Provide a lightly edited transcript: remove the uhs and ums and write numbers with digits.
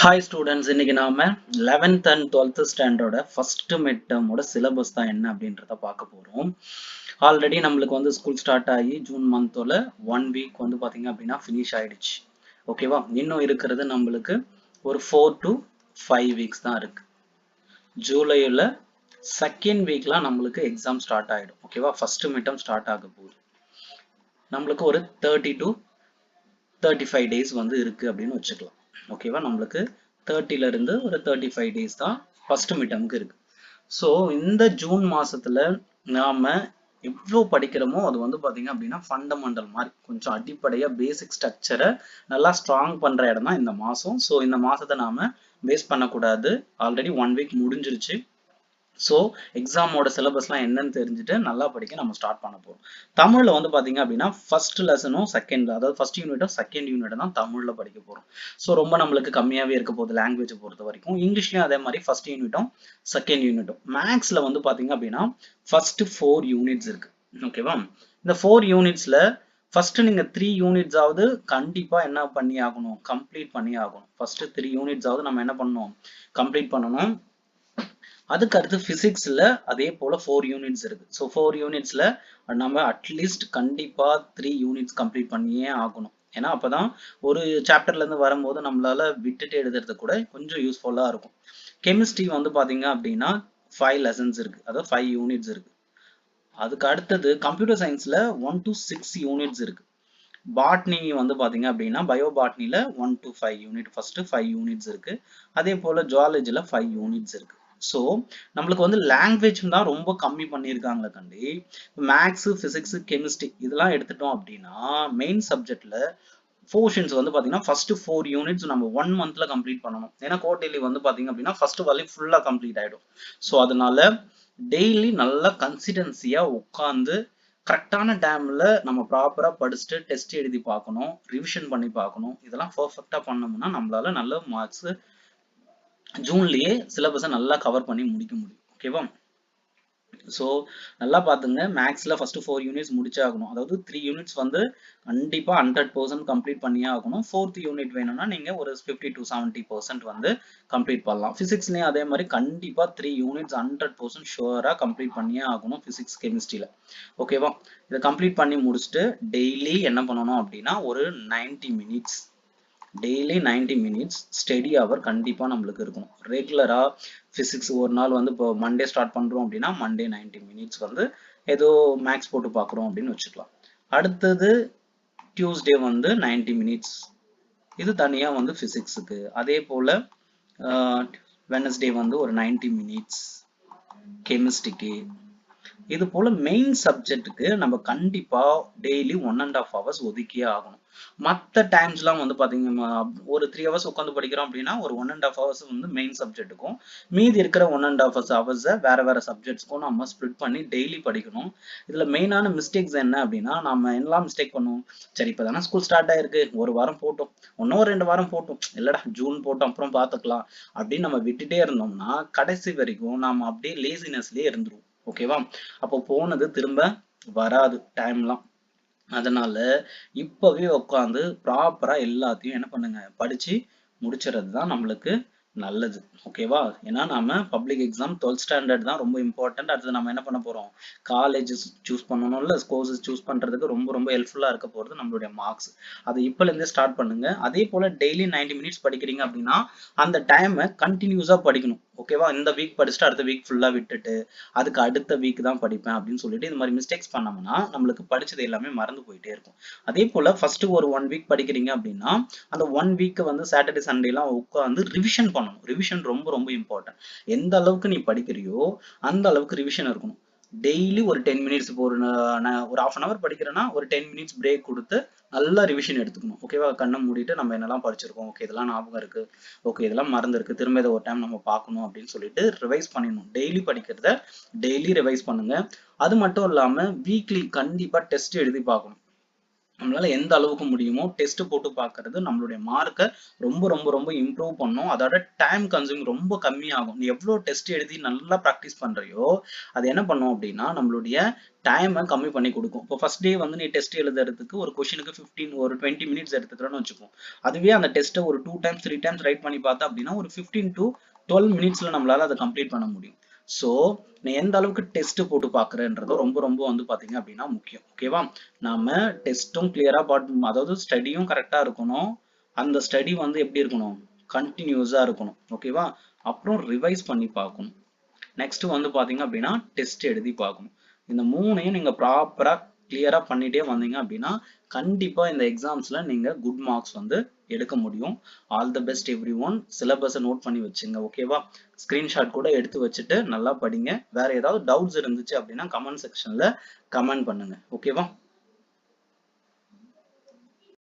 Hi students, இன்னைக்கு நாம 11th and 12th standard first midterm ஓட syllabus தான் என்ன அப்படின்றத பார்க்க போறோம். ஆல்ரெடி நம்மளுக்கு வந்து ஸ்கூல் ஸ்டார்ட் ஆகி ஜூன் மந்தோல 1 வீக் வந்து பாத்தீங்க அப்படின்னா ஃபினிஷ் ஆயிடுச்சு. ஓகேவா? இன்னும் இருக்கிறது நம்மளுக்கு ஒரு 4 to 5 வீக்ஸ் தான் இருக்கு. ஜூலைல செகண்ட் வீக்ல நம்மளுக்கு எக்ஸாம் ஸ்டார்ட் ஆயிடும். ஓகேவா? ஃபர்ஸ்ட் மிட்டம் ஸ்டார்ட் ஆக போகுது. நம்மளுக்கு ஒரு 30 to 35 டேஸ் வந்து இருக்கு அப்படின்னு வச்சுக்கலாம். ஓகேவா? நம்மளுக்கு 30ல இருந்து ஒரு 35 டேஸ் தான் ஃபர்ஸ்ட் மிட்டம்க்கு இருக்கு. ஸோ இந்த ஜூன் மாசத்துல நாம எவ்வளோ படிக்கிறோமோ அது வந்து பாத்தீங்க அப்படின்னா ஃபண்டமெண்டல் மாதிரி கொஞ்சம் அடிப்படையா பேசிக் ஸ்ட்ரக்சரை நல்லா ஸ்ட்ராங் பண்ற இடம் தான் இந்த மாசம். ஸோ இந்த மாசத்தை நாம வேஸ்ட் பண்ணக்கூடாது. ஆல்ரெடி 1 வீக் முடிஞ்சிருச்சு. ஸோ எக்ஸாமோட சிலபஸ்லாம் என்னன்னு தெரிஞ்சுட்டு நல்லா படிக்க நம்ம ஸ்டார்ட் பண்ண போறோம். தமிழ்ல வந்து பாத்தீங்க அப்படின்னா ஃபர்ஸ்ட் லெசனும் செகண்ட், அதாவது ஃபர்ஸ்ட் யூனிட்டும் செகண்ட் யூனிட்டும் தான் தமிழ்ல படிக்க போறோம். ஸோ ரொம்ப நம்மளுக்கு கம்மியாவே இருக்க போகுது லாங்குவேஜ் பொறுத்த வரைக்கும். இங்கிலீஷ்லயும் அதே மாதிரி ஃபர்ஸ்ட் யூனிட்டும் செகண்ட் யூனிட்டும். மேக்ஸ்ல வந்து பாத்தீங்க அப்படின்னா ஃபர்ஸ்ட் 4 யூனிட்ஸ் இருக்கு. ஓகேவா? இந்த 4 யூனிட்ஸ்ல ஃபர்ஸ்ட் நீங்க 3 யூனிட்ஸ் ஆவது கண்டிப்பா என்ன பண்ணி ஆகணும், கம்ப்ளீட் பண்ணி ஆகணும். ஃபர்ஸ்ட் 3 யூனிட்ஸ் ஆவது நம்ம என்ன பண்ணணும், கம்ப்ளீட் பண்ணணும். அதுக்கு அடுத்து பிசிக்ஸ்ல அதே போல 4 யூனிட்ஸ் இருக்கு. ஸோ 4 யூனிட்ஸ்ல நம்ம அட்லீஸ்ட் கண்டிப்பா 3 யூனிட்ஸ் கம்ப்ளீட் பண்ணியே ஆகணும். ஏன்னா அப்பதான் ஒரு சாப்டர்ல இருந்து வரும்போது நம்மளால விட்டுட்டு எழுதுறது கூட கொஞ்சம் யூஸ்ஃபுல்லா இருக்கும். கெமிஸ்ட்ரி வந்து பாத்தீங்க அப்படின்னா 5 லெசன்ஸ் இருக்கு, அதாவது 5 யூனிட்ஸ் இருக்கு. அதுக்கு அடுத்தது கம்ப்யூட்டர் சயின்ஸ்ல 1 to 6 யூனிட்ஸ் இருக்கு. பாட்னி வந்து பாத்தீங்க அப்படின்னா பயோ பாட்னில 1 to 5 யூனிட், ஃபர்ஸ்ட் 5 யூனிட்ஸ் இருக்கு. அதே போல ஜுவாலஜில 5 யூனிட்ஸ் இருக்கு. ஸோ நம்மளுக்கு வந்து லாங்குவேஜ் தான் ரொம்ப கம்மி பண்ணியிருக்காங்களே கண்டி, மேக்ஸ், பிசிக்ஸ், கெமிஸ்ட்ரி இதெல்லாம் எடுத்துட்டோம் அப்படின்னா மெயின் சப்ஜெக்ட்ல போர்ஷன்ஸ் வந்து பாத்தீங்கன்னா ஃபர்ஸ்ட் 4 யூனிட்ஸ் நம்ம 1 மந்த்ல கம்ப்ளீட் பண்ணணும். ஏன்னா குவார்டர்லி வந்து பாத்தீங்க அப்படின்னா ஃபர்ஸ்ட் வால்யூம் ஃபுல்லா கம்ப்ளீட் ஆயிடும். ஸோ அதனால டெய்லி நல்லா கன்சிஸ்டன்சியா உட்காந்து கரெக்டான டைம்ல நம்ம ப்ராப்பரா படிச்சுட்டு டெஸ்ட் எழுதி பார்க்கணும், ரிவிஷன் பண்ணி பார்க்கணும். இதெல்லாம் பர்ஃபெக்டா பண்ணோம்னா நம்மளால நல்ல மார்க்ஸ் ஜூன்லயே சிலபஸை நல்லா கவர் பண்ணி முடிக்க முடியும். ஓகேவா? ஸோ நல்லா பார்த்துங்க, மேக்ஸில் ஃபஸ்ட்டு 4 யூனிட்ஸ் முடிச்சாகணும். அதாவது 3 யூனிட்ஸ் வந்து கண்டிப்பாக 100% கம்ப்ளீட் பண்ணியே ஆகணும். 4th யூனிட் வேணும்னா நீங்கள் ஒரு 50 to 70% வந்து கம்ப்ளீட் பண்ணலாம். ஃபிசிக்ஸ்லேயும் அதே மாதிரி கண்டிப்பாக 3 யூனிட்ஸ் 100% ஷுவராக கம்ப்ளீட் பண்ணியே ஆகணும் ஃபிசிக்ஸ், கெமிஸ்ட்ரியில். ஓகேவா? இதை கம்ப்ளீட் பண்ணி முடிச்சுட்டு டெய்லி என்ன பண்ணணும் அப்படின்னா ஒரு 90 minutes, daily 90 minutes study hour கண்டிப்பா நம்மளுக்கு இருக்கணும். ரெகுலரா பிசிக்ஸ் ஒரு நாள் வந்து இப்போ மண்டே ஸ்டார்ட் பண்றோம் அப்படின்னா மண்டே 90 மினிட்ஸ் வந்து ஏதோ மேக்ஸ் போட்டு பார்க்குறோம் அப்படின்னு வச்சுக்கலாம். அடுத்தது டியூஸ்டே வந்து 90 மினிட்ஸ், இது தனியா வந்து பிசிக்ஸுக்கு. அதே போல வெனஸ்டே வந்து ஒரு 90 மினிட்ஸ் கெமிஸ்ட்ரிக்கு. இது போல மெயின் சப்ஜெக்ட்டுக்கு நம்ம கண்டிப்பா டெய்லி 1.5 hours ஒதுக்கியே ஆகணும். மற்ற டைம்ஸ்லாம் வந்து பாத்தீங்கன்னா ஒரு 3 hours உட்காந்து படிக்கிறோம் அப்படின்னா ஒரு 1.5 hours வந்து மெயின் சப்ஜெக்ட்டுக்கும், மீதி இருக்கிற 1.5 hours வேற வேற சப்ஜெக்ட்ஸ்க்கும் நம்ம ஸ்ப்ளிட் பண்ணி டெய்லி படிக்கணும். இதுல மெயினான மிஸ்டேக்ஸ் என்ன அப்படின்னா, நம்ம என்னெல்லாம் மிஸ்டேக் பண்ணுவோம், சரி இப்பதானே ஸ்கூல் ஸ்டார்ட் ஆயிருக்கு, ஒரு வாரம் போட்டோம், இன்னும் 2 வாரம் போட்டோம், இல்லடா ஜூன் போட்டோம் அப்புறம் பாத்துக்கலாம் அப்படின்னு நம்ம விட்டுட்டே இருந்தோம்னா கடைசி வரைக்கும் நாம அப்படியே லேசினஸ்லயே இருந்துருவோம். ஓகேவா? அப்போ போனது திரும்ப வராது டைம்லாம். அதனால இப்பவே உட்காந்து ப்ராப்பரா எல்லாத்தையும் என்ன பண்ணுங்க, படிச்சு முடிச்சுறது தான் நம்மளுக்கு நல்லது. ஓகேவா? ஏன்னா நாம பப்ளிக் எக்ஸாம் 12th ஸ்டாண்டர்ட் தான் ரொம்ப இம்பார்ட்டன்ட். அடுத்து நம்ம என்ன பண்ண போறோம், காலேஜஸ் சூஸ் பண்ணணும்ல, கோர்சஸ் சூஸ் பண்றதுக்கு ரொம்ப ரொம்ப ஹெல்ப்ஃபுல்லா இருக்க போறது நம்மளுடைய மார்க்ஸ். அதை இப்பல இருந்தே ஸ்டார்ட் பண்ணுங்க. அதே போல டெய்லி 90 மினிட்ஸ் படிக்கிறீங்க அப்படின்னா அந்த டைமை கண்டினியூஸா படிக்கணும். ஓகேவா? இந்த வீக் படிச்சுட்டு அடுத்த வீக் ஃபுல்லா விட்டுட்டு அதுக்கு அடுத்த வீக் தான் படிப்பேன் அப்படின்னு சொல்லிட்டு இது மாதிரி மிஸ்டேக்ஸ் பண்ணோம்னா நம்மளுக்கு படிச்சது எல்லாமே மறந்து போயிட்டே இருக்கும். அதே போல ஃபர்ஸ்ட் ஒரு 1 வீக் படிக்கிறீங்க அப்படின்னா அந்த 1 வீக் வந்து சாட்டர்டே சண்டே எல்லாம் உட்காந்து ரிவிஷன் பண்ணணும். ரிவிஷன் ரொம்ப ரொம்ப இம்பார்ட்டன்ட். எந்த அளவுக்கு நீ படிக்கிறியோ அந்த அளவுக்கு ரிவிஷன் இருக்கணும். டெய்லி ஒரு 10 மினிட்ஸ், இப்போ ஒரு half an hour படிக்கிறேன்னா ஒரு 10 மினிட்ஸ் பிரேக் கொடுத்து நல்லா ரிவிஷன் எடுத்துக்கணும். ஓகேவா? கண்ணை மூடிட்டு நம்ம என்னெல்லாம் படிச்சிருக்கோம், ஓகே இதெல்லாம் ஞாபகம் இருக்கு, ஓகே இதெல்லாம் மறந்து இருக்கு, திரும்ப இதை ஒரு டைம் நம்ம பார்க்கணும் அப்படின்னு சொல்லிட்டு ரிவைஸ் பண்ணிடணும். டெய்லி படிக்கிறத டெய்லி ரிவைஸ் பண்ணுங்க. அது மட்டும் இல்லாம வீக்லி கண்டிப்பா டெஸ்ட் எழுதி பார்க்கணும். நம்மளால எந்த அளவுக்கு முடியுமோ டெஸ்ட் போட்டு பார்க்கறது நம்மளுடைய மார்க்கை ரொம்ப ரொம்ப ரொம்ப இம்ப்ரூவ் பண்ணும். அதோட டைம் கன்சூம் ரொம்ப கம்மியாகும். நீ எவ்வளோ டெஸ்ட் எழுதி நல்லா ப்ராக்டிஸ் பண்றியோ அது என்ன பண்ணும் அப்படின்னா நம்மளுடைய டைமை கம்மி பண்ணி கொடுக்கும். இப்போ ஃபர்ஸ்ட் டே வந்து நீ டெஸ்ட் எழுதுறதுக்கு ஒரு கொஷனுக்கு 20 மினிட்ஸ் எடுத்துக்கிறோன்னு வச்சுப்போம். அதுவே அந்த டெஸ்ட்டை ஒரு 2 டைம்ஸ் 3 டைம்ஸ் ரைட் பண்ணி பார்த்தா அப்படின்னா ஒரு 15 to 12 மினிட்ஸ்ல நம்மளால அதை கம்ப்ளீட் பண்ண முடியும். ஸோ நீ எந்த அளவுக்கு டெஸ்ட் போட்டு பார்க்குறன்றதும் ரொம்ப ரொம்ப வந்து பார்த்தீங்க அப்படின்னா முக்கியம். ஓகேவா? நாம டெஸ்ட்டும் கிளியரா அதாவது ஸ்டடியும் கரெக்டா இருக்கணும். அந்த ஸ்டடி வந்து எப்படி இருக்கணும்? கண்டினியூஸா இருக்கணும். ஓகேவா? அப்புறம் ரிவைஸ் பண்ணி பார்க்கணும். நெக்ஸ்ட் வந்து பாத்தீங்க அப்படின்னா டெஸ்ட் எழுதி பார்க்கணும். இந்த மூணையும் நீங்க ப்ராப்பரா கிளியரா பண்ணிட்டே வந்தீங்க அப்படின்னா கண்டிப்பா இந்த எக்ஸாம்ஸ்ல நீங்க குட் மார்க்ஸ் வந்து எடுக்க முடியும். All the best every one. சிலபஸை நோட் பண்ணி வச்சுங்க. ஓகேவா? ஸ்கிரீன்ஷாட் கூட எடுத்து வச்சுட்டு நல்லா படிங்க. வேற ஏதாவது டவுட்ஸ் இருந்துச்சு அப்படின்னா கமெண்ட் செக்ஷன்ல கமெண்ட் பண்ணுங்க. ஓகேவா?